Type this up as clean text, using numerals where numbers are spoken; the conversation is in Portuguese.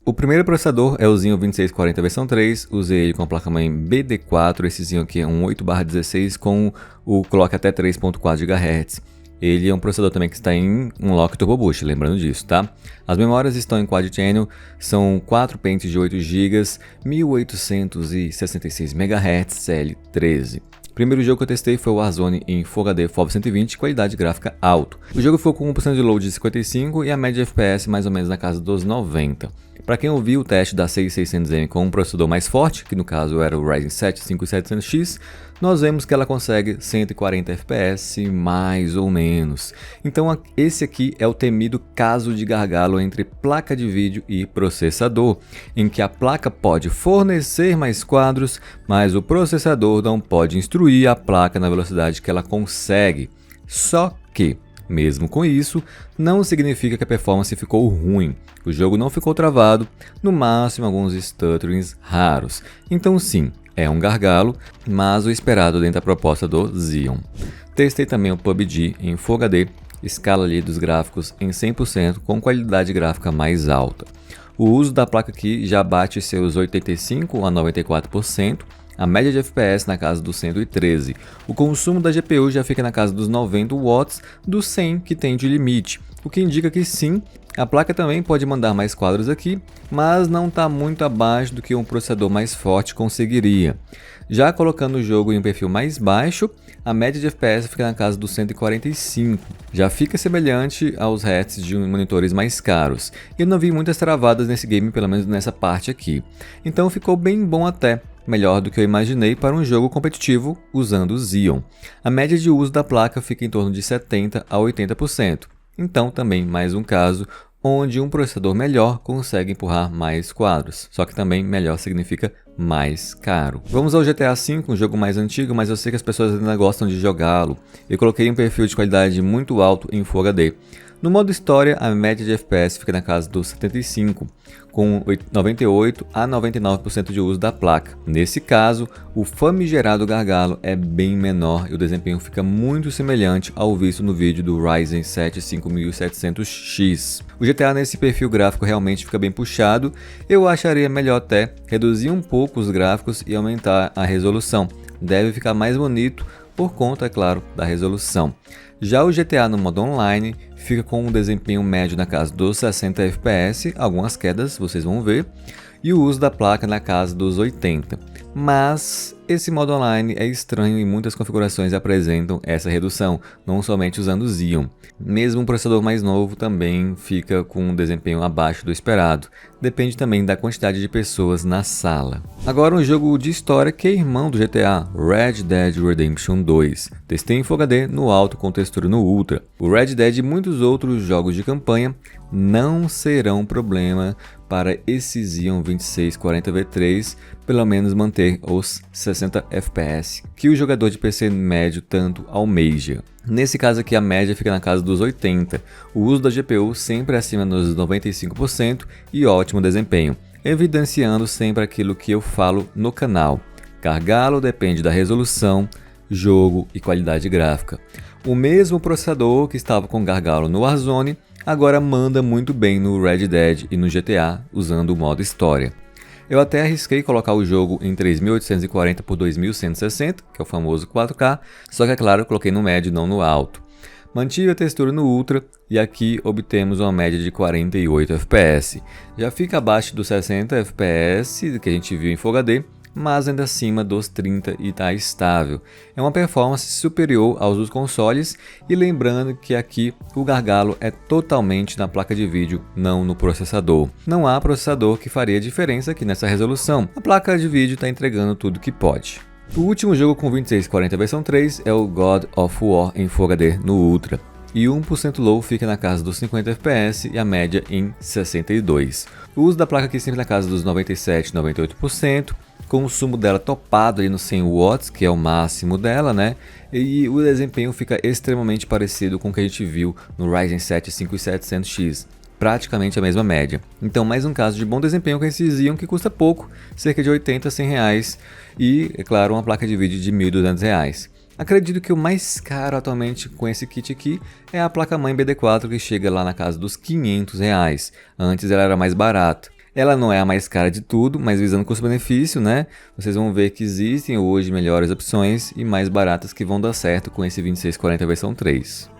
O primeiro processador é o Xeon 2640 versão 3, usei ele com a placa-mãe BD4, esse Xeon aqui é um 8/16 com o clock até 3.4 GHz. Ele é um processador também que está em Unlock Turbo Boost, lembrando disso, tá? As memórias estão em Quad Channel, são 4 pentes de 8 GB, 1866 MHz L13. O primeiro jogo que eu testei foi o Warzone em Full HD FOV 120, qualidade gráfica alto. O jogo ficou com 1% de load de 55 e a média de FPS mais ou menos na casa dos 90. Para quem ouviu o teste da 6600M com um processador mais forte, que no caso era o Ryzen 7 5700X, nós vemos que ela consegue 140 FPS mais ou menos. Então esse aqui é o temido caso de gargalo entre placa de vídeo e processador, em que a placa pode fornecer mais quadros, mas o processador não pode instruir a placa na velocidade que ela consegue. Só que, mesmo com isso, não significa que a performance ficou ruim. O jogo não ficou travado, no máximo alguns stutterings raros. Então sim, é um gargalo, mas o esperado dentro da proposta do Xeon. Testei também o PUBG em Full HD, escala ali dos gráficos em 100% com qualidade gráfica mais alta. O uso da placa aqui já bate seus 85 a 94%, a média de FPS na casa dos 113. O consumo da GPU já fica na casa dos 90 watts dos 100 que tem de limite, o que indica que sim, a placa também pode mandar mais quadros aqui, mas não está muito abaixo do que um processador mais forte conseguiria. Já colocando o jogo em um perfil mais baixo, a média de FPS fica na casa dos 145. Já fica semelhante aos hertz de monitores mais caros. Eu não vi muitas travadas nesse game, pelo menos nessa parte aqui. Então ficou bem bom até. Melhor do que eu imaginei para um jogo competitivo usando o Xeon. A média de uso da placa fica em torno de 70 a 80%. Então também mais um caso onde um processador melhor consegue empurrar mais quadros. Só que também melhor significa mais caro. Vamos ao GTA V, um jogo mais antigo, mas eu sei que as pessoas ainda gostam de jogá-lo. Eu coloquei um perfil de qualidade muito alto em Full HD. No modo história, a média de FPS fica na casa dos 75, com 98 a 99% de uso da placa. Nesse caso, o famigerado gargalo é bem menor e o desempenho fica muito semelhante ao visto no vídeo do Ryzen 7 5700X. O GTA nesse perfil gráfico realmente fica bem puxado. Eu acharia melhor até reduzir um pouco os gráficos e aumentar a resolução. Deve ficar mais bonito por conta, é claro, da resolução. Já o GTA no modo online fica com um desempenho médio na casa dos 60 FPS, algumas quedas vocês vão ver, e o uso da placa na casa dos 80. Mas esse modo online é estranho e muitas configurações apresentam essa redução, não somente usando o Xeon. Mesmo um processador mais novo também fica com um desempenho abaixo do esperado. Depende também da quantidade de pessoas na sala. Agora um jogo de história que é irmão do GTA, Red Dead Redemption 2. Testei em Full HD no alto com textura no Ultra. O Red Dead e muitos outros jogos de campanha não serão problema para esse Xeon 2640 V3, pelo menos manter os 60 FPS que o jogador de PC médio tanto almeja. Nesse caso aqui a média fica na casa dos 80, o uso da GPU sempre acima dos 95% e ótimo desempenho, evidenciando sempre aquilo que eu falo no canal. Gargalo depende da resolução, jogo e qualidade gráfica. O mesmo processador que estava com gargalo no Warzone agora manda muito bem no Red Dead e no GTA usando o modo história. Eu até arrisquei colocar o jogo em 3840 por 2160, que é o famoso 4K, só que é claro eu coloquei no médio não no alto. Mantive a textura no Ultra e aqui obtemos uma média de 48 FPS. Já fica abaixo dos 60 FPS que a gente viu em Full HD, mas ainda acima dos 30 e está estável. É uma performance superior aos dos consoles e lembrando que aqui o gargalo é totalmente na placa de vídeo, não no processador. Não há processador que faria diferença aqui nessa resolução. A placa de vídeo está entregando tudo que pode. O último jogo com 2640 versão 3 é o God of War em Full HD no Ultra. E 1% low fica na casa dos 50 FPS e a média em 62. O uso da placa aqui sempre na casa dos 97, 98%. Consumo dela topado ali no 100 watts, que é o máximo dela, né? E o desempenho fica extremamente parecido com o que a gente viu no Ryzen 7 5700X. Praticamente a mesma média. Então mais um caso de bom desempenho com esse Xeon que custa pouco, cerca de 80 a 100 reais. E, é claro, uma placa de vídeo de 1.200 reais. Acredito que o mais caro atualmente com esse kit aqui é a placa-mãe BD4 que chega lá na casa dos 500 reais. Antes ela era mais barata. Ela não é a mais cara de tudo, mas visando custo-benefício, né? Vocês vão ver que existem hoje melhores opções e mais baratas que vão dar certo com esse 2640 versão 3.